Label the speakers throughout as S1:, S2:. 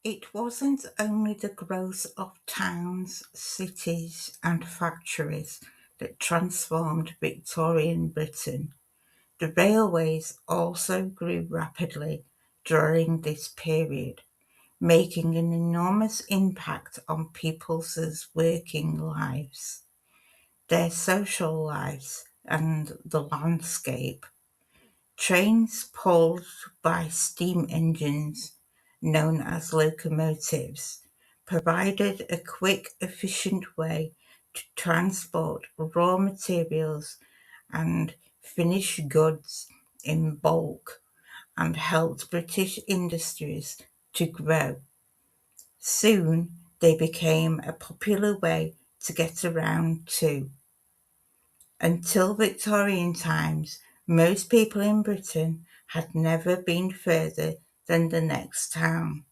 S1: It wasn't only the growth of towns, cities, and factories that transformed Victorian Britain. The railways also grew rapidly during this period, making an enormous impact on people's working lives, their social lives, and the landscape. Trains pulled by steam engines, known as locomotives, provided a quick, efficient way to transport raw materials and finished goods in bulk and helped British industries to grow. Soon they became a popular way to get around too. Until Victorian times, most people in Britain had never been further than the next town.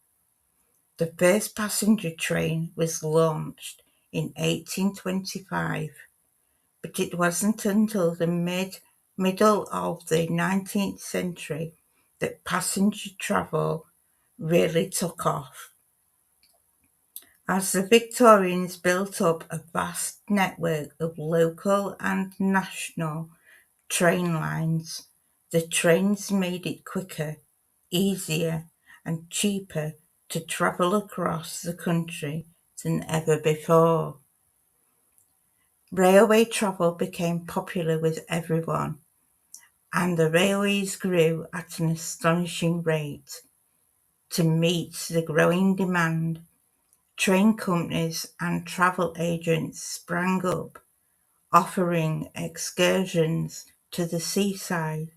S1: The first passenger train was launched in 1825, but it wasn't until the middle of the 19th century that passenger travel really took off. As the Victorians built up a vast network of local and national train lines, the trains made it quicker, easier, and cheaper to travel across the country than ever before. Railway travel became popular with everyone, and the railways grew at an astonishing rate. To meet the growing demand, train companies and travel agents sprang up, offering excursions to the seaside,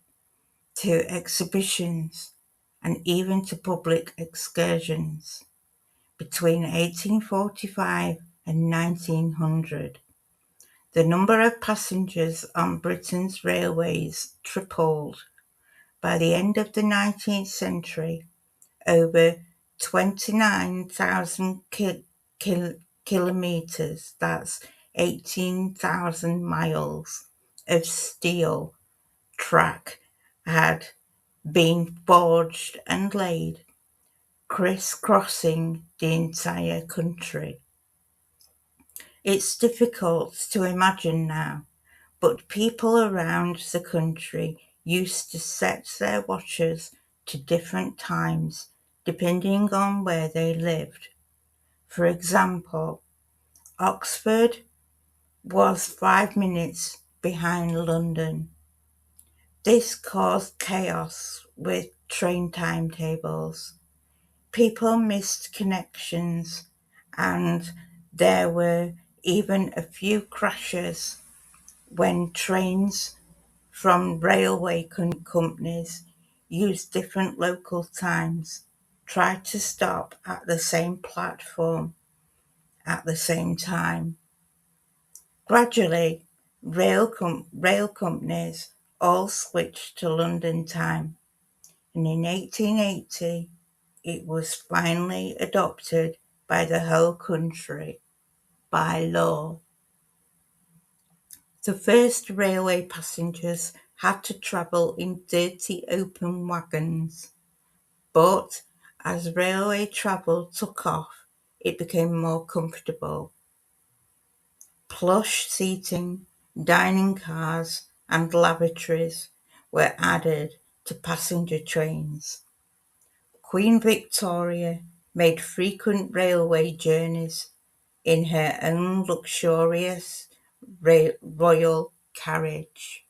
S1: to exhibitions, and even to public excursions. Between 1845 and 1900, the number of passengers on Britain's railways tripled. By the end of the 19th century, over 29,000 kilometres, that's 18,000 miles, of steel track had been forged and laid, crisscrossing the entire country. It's difficult to imagine now, but people around the country used to set their watches to different times depending on where they lived. For example, Oxford was 5 minutes behind London. This caused chaos with train timetables. People missed connections, and there were even a few crashes when trains from railway companies used different local times, tried to stop at the same platform at the same time. Gradually, rail companies all switched to London time, and in 1880 it was finally adopted by the whole country by law. The first railway passengers had to travel in dirty open wagons, but as railway travel took off, it became more comfortable. Plush seating, dining cars, and lavatories were added to passenger trains. Queen Victoria made frequent railway journeys in her own luxurious royal carriage.